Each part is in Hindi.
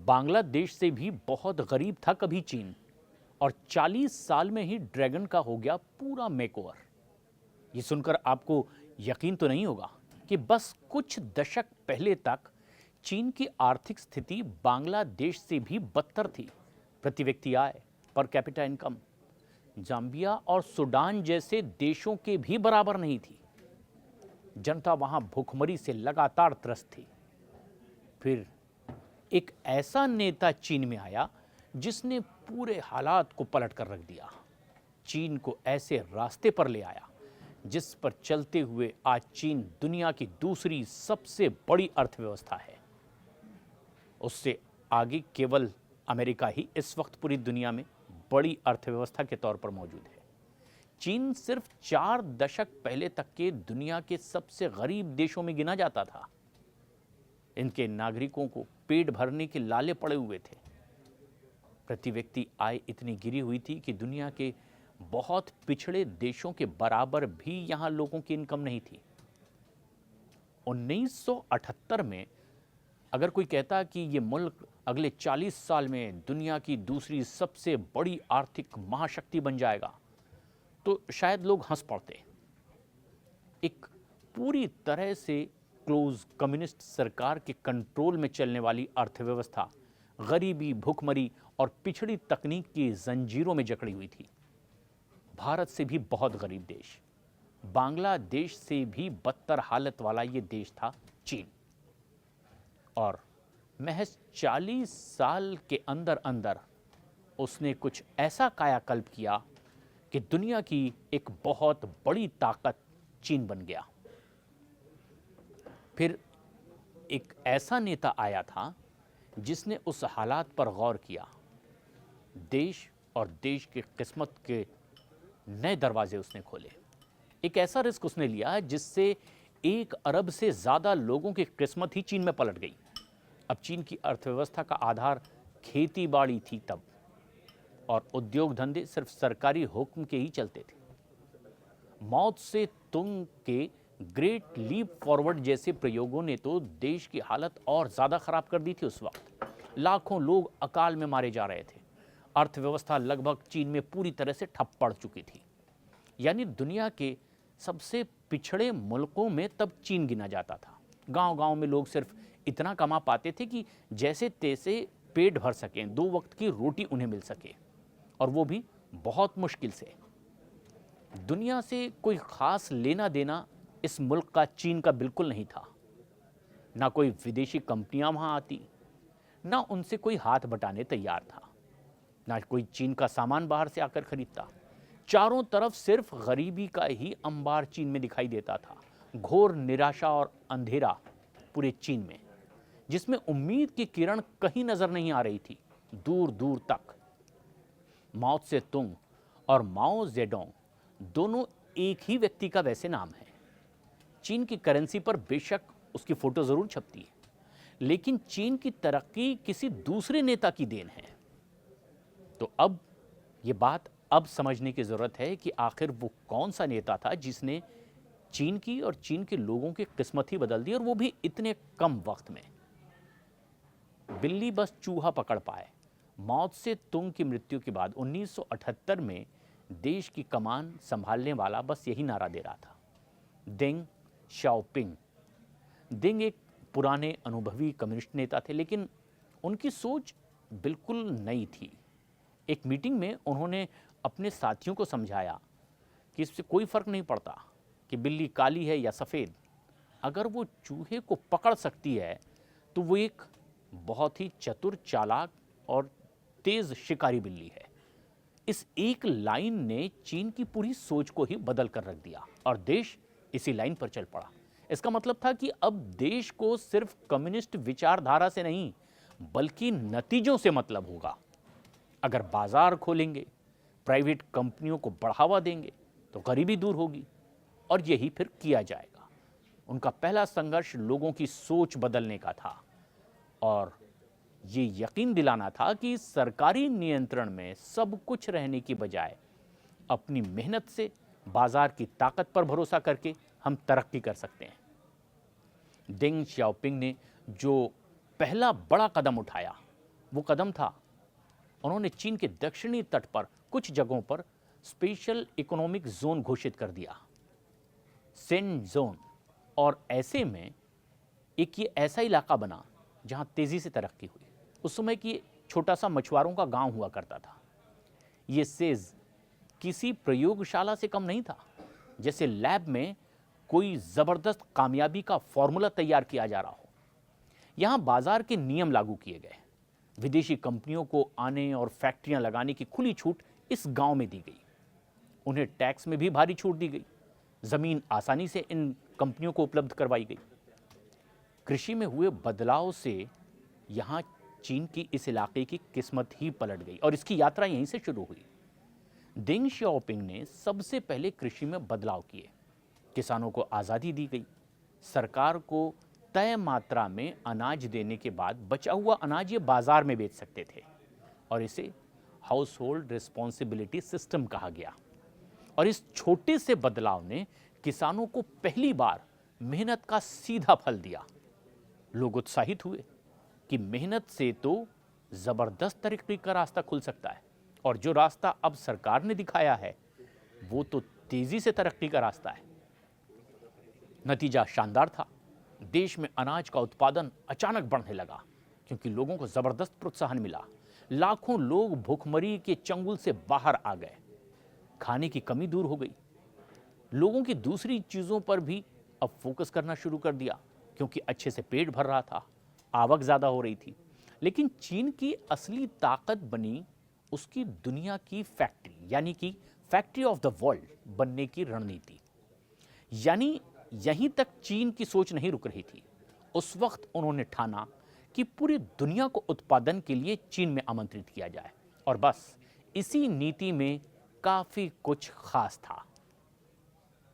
बांग्लादेश से भी बहुत गरीब था कभी चीन, और 40 साल में ही ड्रैगन का हो गया पूरा मेकओवर। ये सुनकर आपको यकीन तो नहीं होगा कि बस कुछ दशक पहले तक चीन की आर्थिक स्थिति बांग्लादेश से भी बदतर थी। प्रति व्यक्ति आय, पर कैपिटा इनकम जाम्बिया और सूडान जैसे देशों के भी बराबर नहीं थी। जनता वहां भूखमरी से लगातार त्रस्त थी। फिर एक ऐसा नेता चीन में आया जिसने पूरे हालात को पलट कर रख दिया। चीन को ऐसे रास्ते पर ले आया जिस पर चलते हुए आज चीन दुनिया की दूसरी सबसे बड़ी अर्थव्यवस्था है। उससे आगे केवल अमेरिका ही इस वक्त पूरी दुनिया में बड़ी अर्थव्यवस्था के तौर पर मौजूद है। चीन सिर्फ 4 दशक पहले तक के दुनिया के सबसे गरीब देशों में गिना जाता था। इनके नागरिकों को पेट भरने के लाले पड़े हुए थे। प्रति व्यक्ति आय इतनी गिरी हुई थी कि दुनिया के बहुत पिछड़े देशों के बराबर भी यहां लोगों की इनकम नहीं थी। 1978 में अगर कोई कहता कि ये मुल्क अगले 40 साल में दुनिया की दूसरी सबसे बड़ी आर्थिक महाशक्ति बन जाएगा, तो शायद लोग हंस पड़ते। एक पूरी तरह से क्लोज कम्युनिस्ट सरकार के कंट्रोल में चलने वाली अर्थव्यवस्था गरीबी, भूखमरी और पिछड़ी तकनीक की जंजीरों में जकड़ी हुई थी। भारत से भी बहुत गरीब देश, बांग्लादेश से भी बदतर हालत वाला ये देश था चीन। और महज 40 साल के अंदर अंदर उसने कुछ ऐसा कायाकल्प किया कि दुनिया की एक बहुत बड़ी ताकत चीन बन गया। फिर एक ऐसा नेता आया था जिसने उस हालात पर गौर किया। देश और देश की किस्मत के नए दरवाजे उसने खोले। एक ऐसा रिस्क उसने लिया जिससे 1 अरब से ज़्यादा लोगों की किस्मत ही चीन में पलट गई। अब चीन की अर्थव्यवस्था का आधार खेती बाड़ी थी तब, और उद्योग धंधे सिर्फ सरकारी हुक्म के ही चलते थे। मौत से तुंग के ग्रेट लीप फॉरवर्ड जैसे प्रयोगों ने तो देश की हालत और ज़्यादा खराब कर दी थी। उस वक्त लाखों लोग अकाल में मारे जा रहे थे। अर्थव्यवस्था लगभग चीन में पूरी तरह से ठप पड़ चुकी थी। यानी दुनिया के सबसे पिछड़े मुल्कों में तब चीन गिना जाता था। गांव-गांव में लोग सिर्फ इतना कमा पाते थे कि जैसे तैसे पेट भर सकें, 2 वक्त की रोटी उन्हें मिल सके, और वो भी बहुत मुश्किल से। दुनिया से कोई खास लेना देना इस मुल्क का चीन का बिल्कुल नहीं था। ना कोई विदेशी कंपनियां वहां आती, ना उनसे कोई हाथ बटाने तैयार था, ना कोई चीन का सामान बाहर से आकर खरीदता। चारों तरफ सिर्फ गरीबी का ही अंबार चीन में दिखाई देता था। घोर निराशा और अंधेरा पूरे चीन में, जिसमें उम्मीद की किरण कहीं नजर नहीं आ रही थी, दूर दूर तक। माओ त्से तुंग और माओ जेडोंग दोनों एक ही व्यक्ति का वैसे नाम है। चीन की करेंसी पर बेशक उसकी फोटो जरूर छपती है, लेकिन चीन की तरक्की किसी दूसरे नेता की देन है। तो अब ये बात अब समझने की जरूरत है कि आखिर वो कौन सा नेता था जिसने चीन की और चीन के लोगों की किस्मत ही बदल दी, और वो भी इतने कम वक्त में। बिल्ली बस चूहा पकड़ पाए। माओ त्से तुंग की मृत्यु के बाद 1978 में देश की कमान संभालने वाला बस यही नारा दे रहा था, देंग शाओपिंग। देंग एक पुराने अनुभवी कम्युनिस्ट नेता थे, लेकिन उनकी सोच बिल्कुल नई थी। एक मीटिंग में उन्होंने अपने साथियों को समझाया कि इससे कोई फर्क नहीं पड़ता कि बिल्ली काली है या सफ़ेद। अगर वो चूहे को पकड़ सकती है तो वो एक बहुत ही चतुर, चालाक और तेज शिकारी बिल्ली है। इस एक लाइन ने चीन की पूरी सोच को ही बदल कर रख दिया, और देश इसी लाइन पर चल पड़ा। इसका मतलब था कि अब देश को सिर्फ कम्युनिस्ट विचारधारा से नहीं, बल्कि नतीजों से मतलब होगा। अगर बाजार खोलेंगे, प्राइवेट कंपनियों को बढ़ावा देंगे, तो गरीबी दूर होगी, और यही फिर किया जाएगा। उनका पहला संघर्ष लोगों की सोच बदलने का था, और ये यकीन दिलाना था कि सरकारी नियंत्रण में सब कुछ रहने की बजाय अपनी मेहनत से, बाजार की ताकत पर भरोसा करके हम तरक्की कर सकते हैं। डेंग शाओपिंग ने जो पहला बड़ा कदम उठाया वो कदम था, उन्होंने चीन के दक्षिणी तट पर कुछ जगहों पर स्पेशल इकोनॉमिक जोन घोषित कर दिया, सेन जोन। और ऐसे में एक ये ऐसा इलाका बना जहां तेजी से तरक्की हुई। उस समय की छोटा सा मछुआरों का गांव हुआ करता था। ये सेज किसी प्रयोगशाला से कम नहीं था, जैसे लैब में कोई जबरदस्त कामयाबी का फॉर्मूला तैयार किया जा रहा हो। यहां बाजार के नियम लागू किए गए, विदेशी कंपनियों को आने और फैक्ट्रियां लगाने की खुली छूट इस गांव में दी गई। उन्हें टैक्स में भी भारी छूट दी गई, जमीन आसानी से इन कंपनियों को उपलब्ध करवाई गई। कृषि में हुए बदलाव से यहां चीन की इस इलाके की किस्मत ही पलट गई और इसकी यात्रा यहीं से शुरू हुई। डेंग शियाओपिंग ने सबसे पहले कृषि में बदलाव किए, किसानों को आज़ादी दी गई, सरकार को तय मात्रा में अनाज देने के बाद बचा हुआ अनाज ये बाजार में बेच सकते थे और इसे हाउस होल्ड रिस्पॉन्सिबिलिटी सिस्टम कहा गया। और इस छोटे से बदलाव ने किसानों को पहली बार मेहनत का सीधा फल दिया। लोग उत्साहित हुए कि मेहनत से तो जबरदस्त तरक्की का रास्ता खुल सकता है और जो रास्ता अब सरकार ने दिखाया है वो तो तेजी से तरक्की का रास्ता है। नतीजा शानदार था। देश में अनाज का उत्पादन अचानक बढ़ने लगा क्योंकि लोगों को जबरदस्त प्रोत्साहन मिला। लाखों लोग भूखमरी के चंगुल से बाहर आ गए, खाने की कमी दूर हो गई। लोगों की दूसरी चीजों पर भी अब फोकस करना शुरू कर दिया क्योंकि अच्छे से पेट भर रहा था, आवक ज्यादा हो रही थी। लेकिन चीन की असली ताकत बनी उसकी दुनिया की फैक्ट्री, यानी कि फैक्ट्री ऑफ द वर्ल्ड बनने की रणनीति। यानी यहीं तक चीन की सोच नहीं रुक रही थी। उस वक्त उन्होंने ठाना कि पूरी दुनिया को उत्पादन के लिए चीन में आमंत्रित किया जाए और बस इसी नीति में काफी कुछ खास था।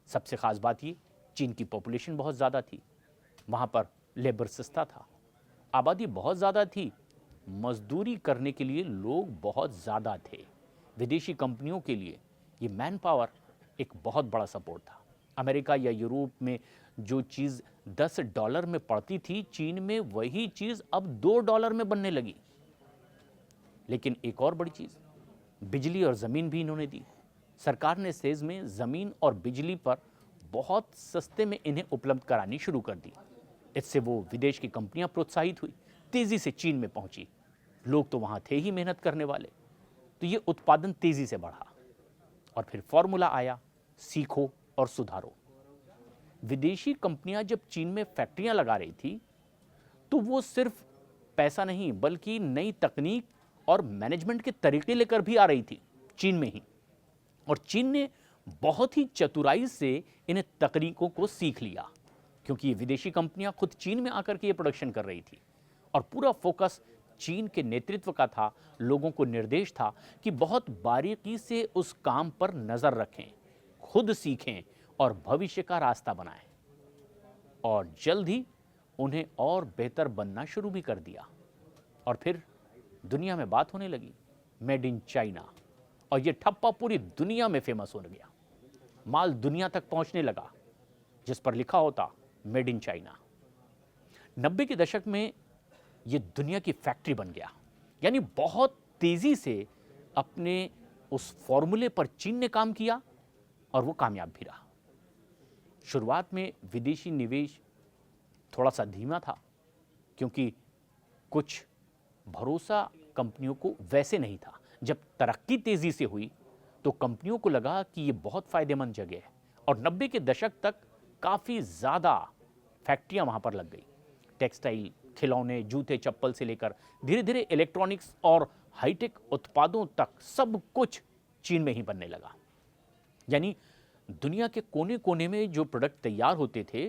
सबसे खास बात ये, चीन की पॉपुलेशन बहुत ज्यादा थी, वहां पर लेबर सस्ता था, आबादी बहुत ज्यादा थी, मजदूरी करने के लिए लोग बहुत ज्यादा थे। विदेशी कंपनियों के लिए ये मैन पावर एक बहुत बड़ा सपोर्ट था। अमेरिका या यूरोप में जो चीज $10 में पड़ती थी, चीन में वही चीज अब $2 में बनने लगी। लेकिन एक और बड़ी चीज, बिजली और जमीन भी इन्होंने दी। सरकार ने सेज में जमीन और बिजली पर बहुत सस्ते में इन्हें उपलब्ध करानी शुरू कर दी। इससे वो विदेश की कंपनियां प्रोत्साहित हुई, तेजी से चीन में पहुंची। लोग तो वहां थे ही मेहनत करने वाले, तो ये उत्पादन तेजी से बढ़ा। और फिर फॉर्मूला आया, सीखो और सुधारो। विदेशी कंपनियां जब चीन में फैक्ट्रियां लगा रही थी तो वो सिर्फ पैसा नहीं बल्कि नई तकनीक और मैनेजमेंट के तरीके लेकर भी आ रही थी चीन में ही। और चीन ने बहुत ही चतुराई से इन तकनीकों को सीख लिया क्योंकि ये विदेशी कंपनियां खुद चीन में आकर के ये प्रोडक्शन कर रही थी और पूरा फोकस चीन के नेतृत्व का था। लोगों को निर्देश था कि बहुत बारीकी से उस काम पर नजर रखें, खुद सीखें और भविष्य का रास्ता बनाएं। और जल्द ही उन्हें और बेहतर बनना शुरू भी कर दिया। और फिर दुनिया में बात होने लगी मेड इन चाइना, और यह ठप्पा पूरी दुनिया में फेमस हो गया। माल दुनिया तक पहुंचने लगा जिस पर लिखा होता मेड इन चाइना। 90 के दशक में यह दुनिया की फैक्ट्री बन गया। यानी बहुत तेजी से अपने उस फॉर्मूले पर चीन ने काम किया और वो कामयाब भी रहा। शुरुआत में विदेशी निवेश थोड़ा सा धीमा था क्योंकि कुछ भरोसा कंपनियों को वैसे नहीं था। जब तरक्की तेजी से हुई तो कंपनियों को लगा कि ये बहुत फायदेमंद जगह है और 90 के दशक तक काफी ज्यादा फैक्ट्रियां वहां पर लग गई। टेक्सटाइल, खिलौने, जूते, चप्पल से लेकर धीरे धीरे इलेक्ट्रॉनिक्स और हाईटेक उत्पादों तक सब कुछ चीन में ही बनने लगा। यानी दुनिया के कोने कोने में जो प्रोडक्ट तैयार होते थे,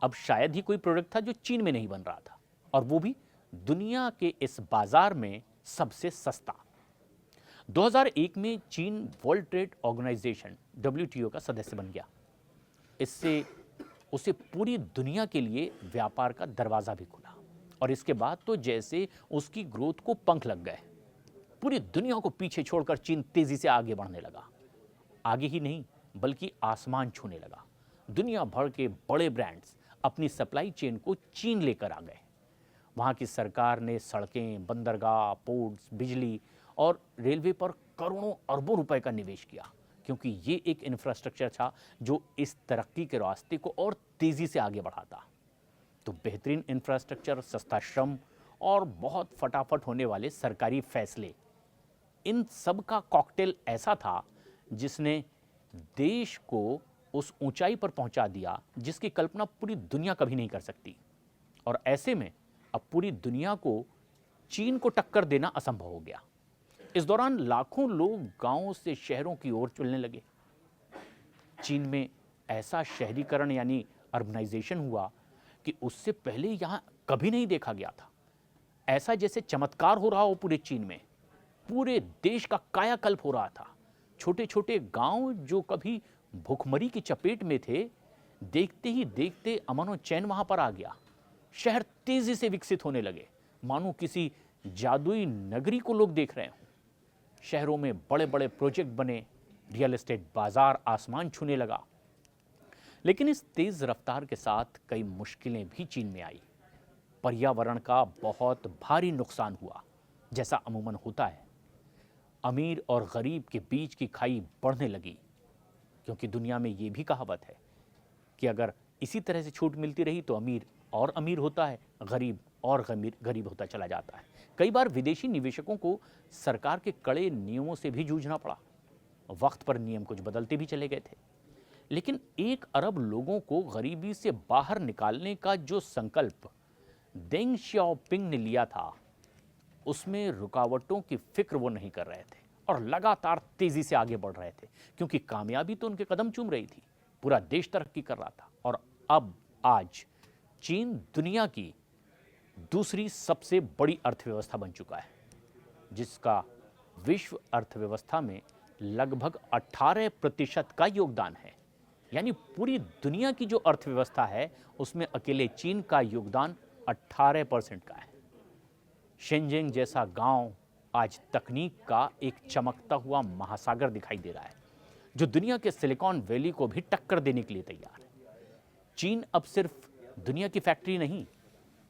अब शायद ही कोई प्रोडक्ट था जो चीन में नहीं बन रहा था, और वो भी दुनिया के इस बाजार में सबसे सस्ता। 2001 में चीन वर्ल्ड ट्रेड ऑर्गेनाइजेशन WTO का सदस्य बन गया। इससे उसे पूरी दुनिया के लिए व्यापार का दरवाजा भी खुला और इसके बाद तो जैसे उसकी ग्रोथ को पंख लग गए। पूरी दुनिया को पीछे छोड़कर चीन तेजी से आगे बढ़ने लगा। आगे ही नहीं बल्कि आसमान छूने लगा। दुनिया भर के बड़े ब्रांड्स अपनी सप्लाई चेन को चीन लेकर आ गए। वहाँ की सरकार ने सड़कें, बंदरगाह, पोर्ट्स, बिजली और रेलवे पर करोड़ों अरबों रुपए का निवेश किया, क्योंकि ये एक इंफ्रास्ट्रक्चर था जो इस तरक्की के रास्ते को और तेजी से आगे बढ़ाता। तो बेहतरीन इंफ्रास्ट्रक्चर, सस्ता श्रम और बहुत फटाफट होने वाले सरकारी फैसले, इन सब का कॉकटेल ऐसा था जिसने देश को उस ऊंचाई पर पहुंचा दिया जिसकी कल्पना पूरी दुनिया कभी नहीं कर सकती। और ऐसे में अब पूरी दुनिया को चीन को टक्कर देना असंभव हो गया। इस दौरान लाखों लोग गांवों से शहरों की ओर चलने लगे। चीन में ऐसा शहरीकरण यानी अर्बनाइजेशन हुआ कि उससे पहले यहां कभी नहीं देखा गया था। ऐसा जैसे चमत्कार हो रहा हो पूरे चीन में। पूरे देश का कायाकल्प हो रहा था। छोटे छोटे गांव जो कभी भूखमरी की चपेट में थे, देखते ही देखते अमन और चैन वहां पर आ गया। शहर तेजी से विकसित होने लगे, मानो किसी जादुई नगरी को लोग देख रहे हों। शहरों में बड़े बड़े प्रोजेक्ट बने, रियल एस्टेट बाजार आसमान छूने लगा। लेकिन इस तेज रफ्तार के साथ कई मुश्किलें भी चीन में आई। पर्यावरण का बहुत भारी नुकसान हुआ, जैसा अमूमन होता है। अमीर और गरीब के बीच की खाई बढ़ने लगी, क्योंकि दुनिया में ये भी कहावत है कि अगर इसी तरह से छूट मिलती रही तो अमीर और अमीर होता है, गरीब और गरीब होता चला जाता है। कई बार विदेशी निवेशकों को सरकार के कड़े नियमों से भी जूझना पड़ा। वक्त पर नियम कुछ बदलते भी चले गए थे, लेकिन 1 अरब लोगों को गरीबी से बाहर निकालने का जो संकल्प देंग शियाओपिंग ने लिया था, उसमें रुकावटों की फिक्र वो नहीं कर रहे थे और लगातार तेजी से आगे बढ़ रहे थे, क्योंकि कामयाबी तो उनके कदम चूम रही थी। पूरा देश तरक्की कर रहा था और अब आज चीन दुनिया की दूसरी सबसे बड़ी अर्थव्यवस्था बन चुका है, जिसका विश्व अर्थव्यवस्था में लगभग 18% का योगदान है। यानी पूरी दुनिया की जो अर्थव्यवस्था है उसमें अकेले चीन का योगदान 18% का है। शेंजिंग जैसा गांव आज तकनीक का एक चमकता हुआ महासागर दिखाई दे रहा है, जो दुनिया के सिलिकॉन वैली को भी टक्कर देने के लिए तैयार है। चीन अब सिर्फ दुनिया की फैक्ट्री नहीं,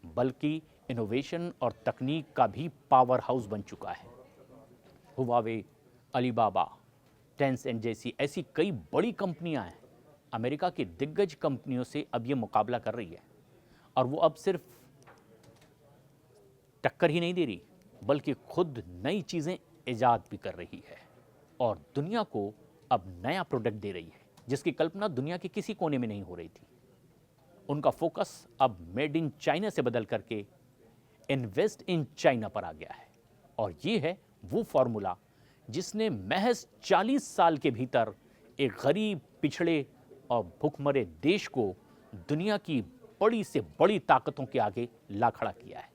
बल्कि इनोवेशन और तकनीक का भी पावर हाउस बन चुका है। हुवावे, अलीबाबा, टेंसेंट जैसी ऐसी कई बड़ी कंपनियां हैं, अमेरिका की दिग्गज कंपनियों से अब ये मुकाबला कर रही है। और वो अब सिर्फ टक्कर ही नहीं दे रही, बल्कि खुद नई चीज़ें ईजाद भी कर रही है और दुनिया को अब नया प्रोडक्ट दे रही है, जिसकी कल्पना दुनिया के किसी कोने में नहीं हो रही थी। उनका फोकस अब मेड इन चाइना से बदल करके इन्वेस्ट इन चाइना पर आ गया है। और ये है वो फॉर्मूला जिसने महज 40 साल के भीतर एक गरीब, पिछड़े और भूखमरे देश को दुनिया की बड़ी से बड़ी ताकतों के आगे ला खड़ा किया है।